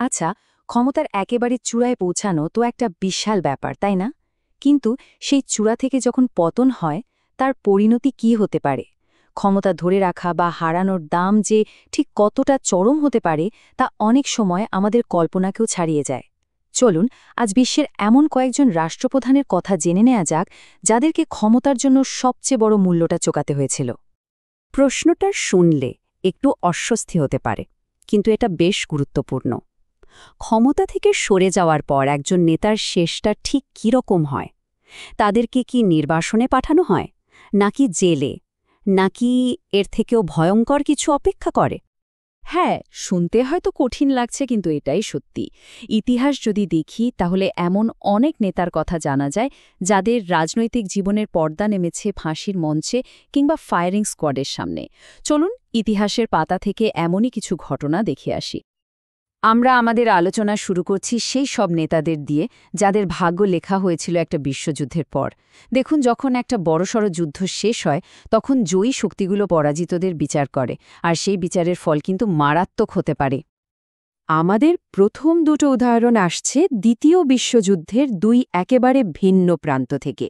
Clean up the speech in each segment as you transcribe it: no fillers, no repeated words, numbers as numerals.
আচ্ছা, ক্ষমতার একেবারে চূড়ায় পৌঁছানো তো একটা বিশাল ব্যাপার, তাই না? কিন্তু সেই চূড়া থেকে যখন পতন হয়, তার পরিণতি কি হতে পারে? ক্ষমতা ধরে রাখা বা হারানোর দাম যে ঠিক কতটা চরম হতে পারে, তা অনেক সময় আমাদের কল্পনাকেও ছাড়িয়ে যায়। চলুন আজ বিশ্বের এমন কয়েকজন রাষ্ট্রপ্রধানের কথা জেনে নেওয়া যাক, যাদেরকে ক্ষমতার জন্য সবচেয়ে বড় মূল্যটা চোকাতে হয়েছিল। প্রশ্নটা শুনলে একটু অস্বস্তি হতে পারে, কিন্তু এটা বেশ গুরুত্বপূর্ণ। ক্ষমতা থেকে সরে যাওয়ার পর একজন নেতার শেষটা ঠিক কী রকম হয়? তাদেরকে কি নির্বাসনে পাঠানো হয়, নাকি জেলে, নাকি এর থেকেও ভয়ঙ্কর কিছু অপেক্ষা করে? হ্যাঁ, শুনতে হয়তো কঠিন লাগছে, কিন্তু এটাই সত্যি। ইতিহাস যদি দেখি তাহলে এমন অনেক নেতার কথা জানা যায় যাদের রাজনৈতিক জীবনের পর্দা নেমেছে ফাঁসির মঞ্চে কিংবা ফায়ারিং স্কোয়াডের সামনে। চলুন ইতিহাসের পাতা থেকে এমনই কিছু ঘটনা দেখে আসি। আমরা আমাদের আলোচনা শুরু করছি সেই সব নেতাদের দিয়ে যাদের ভাগ্য লেখা হয়েছিল একটা বিশ্বযুদ্ধের পর। দেখুন, যখন একটা বড়সড় যুদ্ধ শেষ হয় তখন জয়ী শক্তিগুলো পরাজিতদের বিচার করে, আর সেই বিচারের ফল কিন্তু মারাত্মক হতে পারে। আমাদের প্রথম দুটো উদাহরণ আসছে দ্বিতীয় বিশ্বযুদ্ধের দুই একেবারে ভিন্ন প্রান্ত থেকে।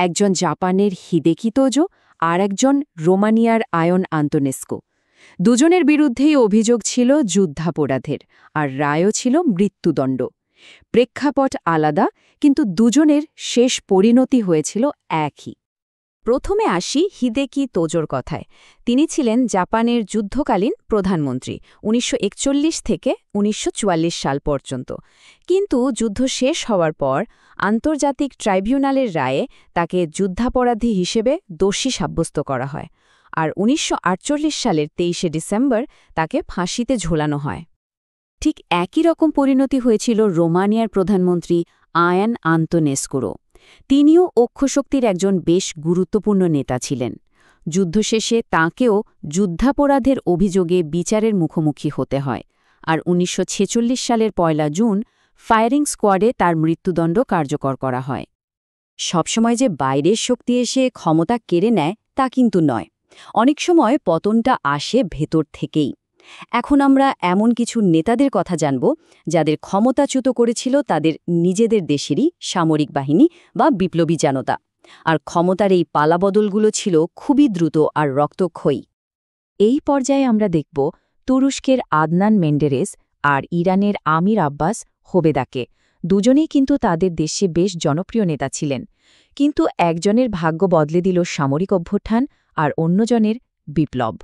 একজন জাপানের হিদেকি তোজো আর একজন রোমানিয়ার আয়ন আন্তোনেস্কো। দুজনের বিরুদ্ধেই অভিযোগ ছিল যুদ্ধাপরাধের, আর রায়ও ছিল মৃত্যুদণ্ড। প্রেক্ষাপট আলাদা, কিন্তু দুজনের শেষ পরিণতি হয়েছিল একই। প্রথমে আসি হিদেকি তোজোর কথায়। তিনি ছিলেন জাপানের যুদ্ধকালীন প্রধানমন্ত্রী ১৯৪১ থেকে ১৯৪৪ সাল পর্যন্ত। কিন্তু যুদ্ধ শেষ হওয়ার পর আন্তর্জাতিক ট্রাইব্যুনালের রায়ে তাকে যুদ্ধাপরাধী হিসেবে দোষী সাব্যস্ত করা হয়, আর ১৯৪৮ সালের ২৩শে ডিসেম্বর তাকে ফাঁসিতে ঝোলানো হয়। ঠিক একই রকম পরিণতি হয়েছিল রোমানিয়ার প্রধানমন্ত্রী আয়ান আন্তোনেস্কোরও। তিনিও অক্ষশক্তির একজন বেশ গুরুত্বপূর্ণ নেতা ছিলেন। যুদ্ধ শেষে তাঁকেও যুদ্ধাপরাধের অভিযোগে বিচারের মুখোমুখি হতে হয়, আর ১৯৪৬ সালের ১ জুন ফায়ারিং স্কোয়াডে তার মৃত্যুদণ্ড কার্যকর করা হয়। সবসময় যে বাইরের শক্তি এসে ক্ষমতা কেড়ে নেয় তা কিন্তু নয়। অনেক সময় পতনটা আসে ভেতর থেকেই। এখন আমরা এমন কিছু নেতাদের কথা জানব যাদের ক্ষমতাচ্যুত করেছিল তাদের নিজেদের দেশেরই সামরিক বাহিনী বা বিপ্লবী জনতা। আর ক্ষমতার এই পালাবদলগুলো ছিল খুবই দ্রুত আর রক্তক্ষয়ী। এই পর্যায়ে আমরা দেখব তুরস্কের আদনান মেন্ডেরেস আর ইরানের আমির আব্বাস হোবেদাকে। দুজনেই কিন্তু তাদের দেশে বেশ জনপ্রিয় নেতা ছিলেন, কিন্তু একজনের ভাগ্য বদলে দিল সামরিক অভ্যুত্থান আর অন্যজনের বিপ্লব।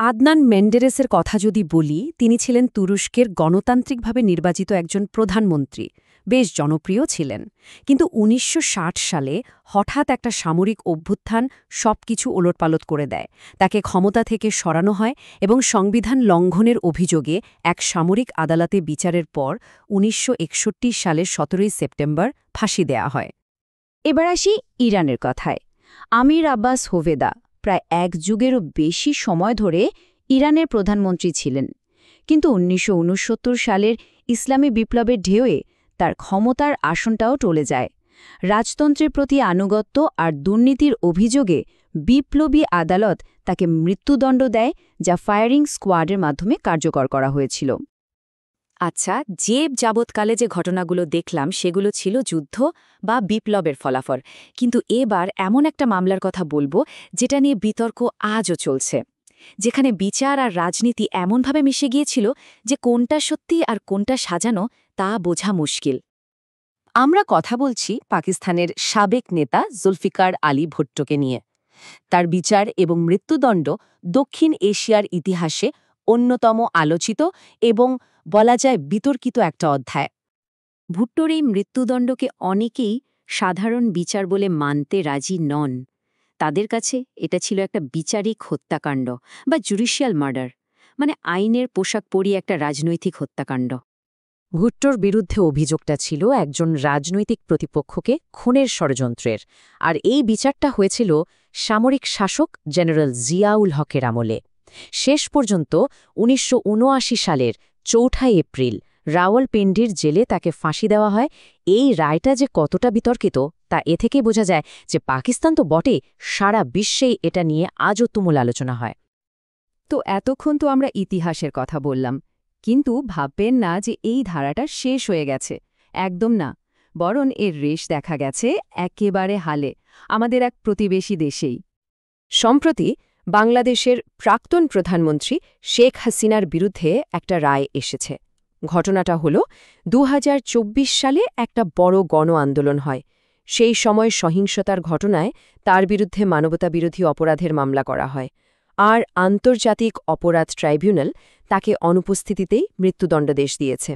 আদনান মেন্ডেরেসের কথা যদি বলি, তিনি ছিলেন তুরস্কের গণতান্ত্রিকভাবে নির্বাচিত একজন প্রধানমন্ত্রী, বেশ জনপ্রিয় ছিলেন। কিন্তু ১৯৬০ সালে হঠাৎ একটা সামরিক অভ্যুত্থান সবকিছু ওলটপালট করে দেয়। তাকে ক্ষমতা থেকে সরানো হয় এবং সংবিধান লঙ্ঘনের অভিযোগে এক সামরিক আদালতে বিচারের পর ১৯৬১ সালের ১৭ই সেপ্টেম্বর ফাঁসি দেয়া হয়। এবার আসি ইরানের কথায়। আমির আব্বাস হোভেদা প্রায় এক যুগেরও বেশি সময় ধরে ইরানের প্রধানমন্ত্রী ছিলেন, কিন্তু ১৯৬৯ সালের ইসলামী বিপ্লবের ঢেউয়ে তার ক্ষমতার আসনটাও টলে যায়। রাজতন্ত্রের প্রতি আনুগত্য আর দুর্নীতির অভিযোগে বিপ্লবী আদালত তাকে মৃত্যুদণ্ড দেয়, যা ফায়ারিং স্কোয়াডের মাধ্যমে কার্যকর করা হয়েছিল। আচ্ছা, যে যাবৎকালে যে ঘটনাগুলো দেখলাম সেগুলো ছিল যুদ্ধ বা বিপ্লবের ফলাফল, কিন্তু এবার এমন একটা মামলার কথা বলবো যেটা নিয়ে বিতর্ক আজও চলছে, যেখানে বিচার আর রাজনীতি এমনভাবে মিশে গিয়েছিল যে কোনটা সত্যি আর কোনটা সাজানো তা বোঝা মুশকিল। আমরা কথা বলছি পাকিস্তানের সাবেক নেতা জুলফিকার আলী ভুট্টোকে নিয়ে। তার বিচার এবং মৃত্যুদণ্ড দক্ষিণ এশিয়ার ইতিহাসে অন্যতম আলোচিত এবং বলা যায় বিতর্কিত একটা অধ্যায়। ভুট্টোর এই মৃত্যুদণ্ডকে অনেকেই সাধারণ বিচার বলে মানতে রাজি নন। তাদের কাছে এটা ছিল একটা বিচারিক হত্যাকাণ্ড বা জুডিশিয়াল মার্ডার, মানে আইনের পোশাক পরিয়ে একটা রাজনৈতিক হত্যাকাণ্ড। ভুট্টোর বিরুদ্ধে অভিযোগটা ছিল একজন রাজনৈতিক প্রতিপক্ষকে খুনের ষড়যন্ত্রের, আর এই বিচারটা হয়েছিল সামরিক শাসক জেনারেল জিয়াউল হকের আমলে। শেষ পর্যন্ত ১৯৭৯ সালের ৪ এপ্রিল রাওয়ালপিন্ডির জেলে তাকে ফাঁসি দেওয়া হয়। এই রায়টা যে কতটা বিতর্কিত তা এ থেকেই বোঝা যায় যে পাকিস্তান তো বটে, সারা বিশ্বেই এটা নিয়ে আজও তুমুল আলোচনা হয়। তো এতক্ষণ তো আমরা ইতিহাসের কথা বললাম, কিন্তু ভাববেন না যে এই ধারাটা শেষ হয়ে গেছে, একদম না। বরং এর রেশ দেখা গেছে একেবারে হালে, আমাদের এক প্রতিবেশী দেশেই। সম্প্রতি বাংলাদেশের প্রাক্তন প্রধানমন্ত্রী শেখ হাসিনার বিরুদ্ধে একটা রায় এসেছে। ঘটনাটা হল ২০২৪ সালে একটা বড় গণ আন্দোলন হয়। সেই সময় সহিংসতার ঘটনায় তার বিরুদ্ধে মানবতাবিরোধী অপরাধের মামলা করা হয়, আর আন্তর্জাতিক অপরাধ ট্রাইব্যুনাল তাকে অনুপস্থিতিতেই মৃত্যুদণ্ডাদেশ দিয়েছে।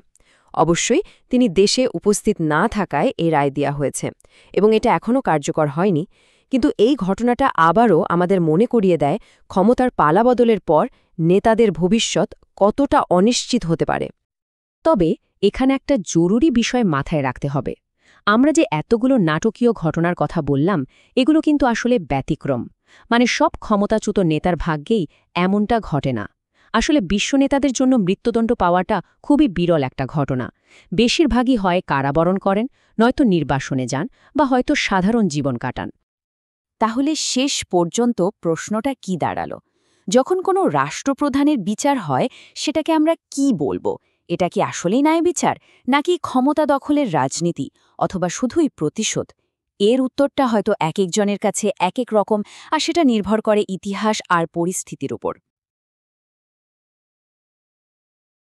অবশ্যই তিনি দেশে উপস্থিত না থাকায় এই রায় দেয়া হয়েছে, এবং এটা এখনও কার্যকর হয়নি। কিন্তু এই ঘটনাটা আবারও আমাদের মনে করিয়ে দেয় ক্ষমতার পালাবদলের পর নেতাদের ভবিষ্যৎ কতটা অনিশ্চিত হতে পারে। তবে এখানে একটা জরুরি বিষয় মাথায় রাখতে হবে। আমরা যে এতগুলো নাটকীয় ঘটনার কথা বললাম, এগুলো কিন্তু আসলে ব্যতিক্রম। মানে সব ক্ষমতাচ্যুত নেতার ভাগ্যেই এমনটা ঘটে না। আসলে বিশ্ব নেতাদের জন্য মৃত্যুদণ্ড পাওয়াটা খুবই বিরল একটা ঘটনা। বেশিরভাগই হয় কারাবরণ করেন, নয়তো নির্বাসনে যান, বা হয়তো সাধারণ জীবন কাটান। তাহলে শেষ পর্যন্ত প্রশ্নটা কি দাঁড়ালো? যখন কোনো রাষ্ট্রপ্রধানের বিচার হয়, সেটাকে আমরা কি বলবো? এটা কি আসলেই ন্যায় বিচার, নাকি ক্ষমতা দখলের রাজনীতি, অথবা শুধুই প্রতিশোধ? এর উত্তরটা হয়তো এক একজনের কাছে এক এক রকম, আর সেটা নির্ভর করে ইতিহাস আর পরিস্থিতির উপর।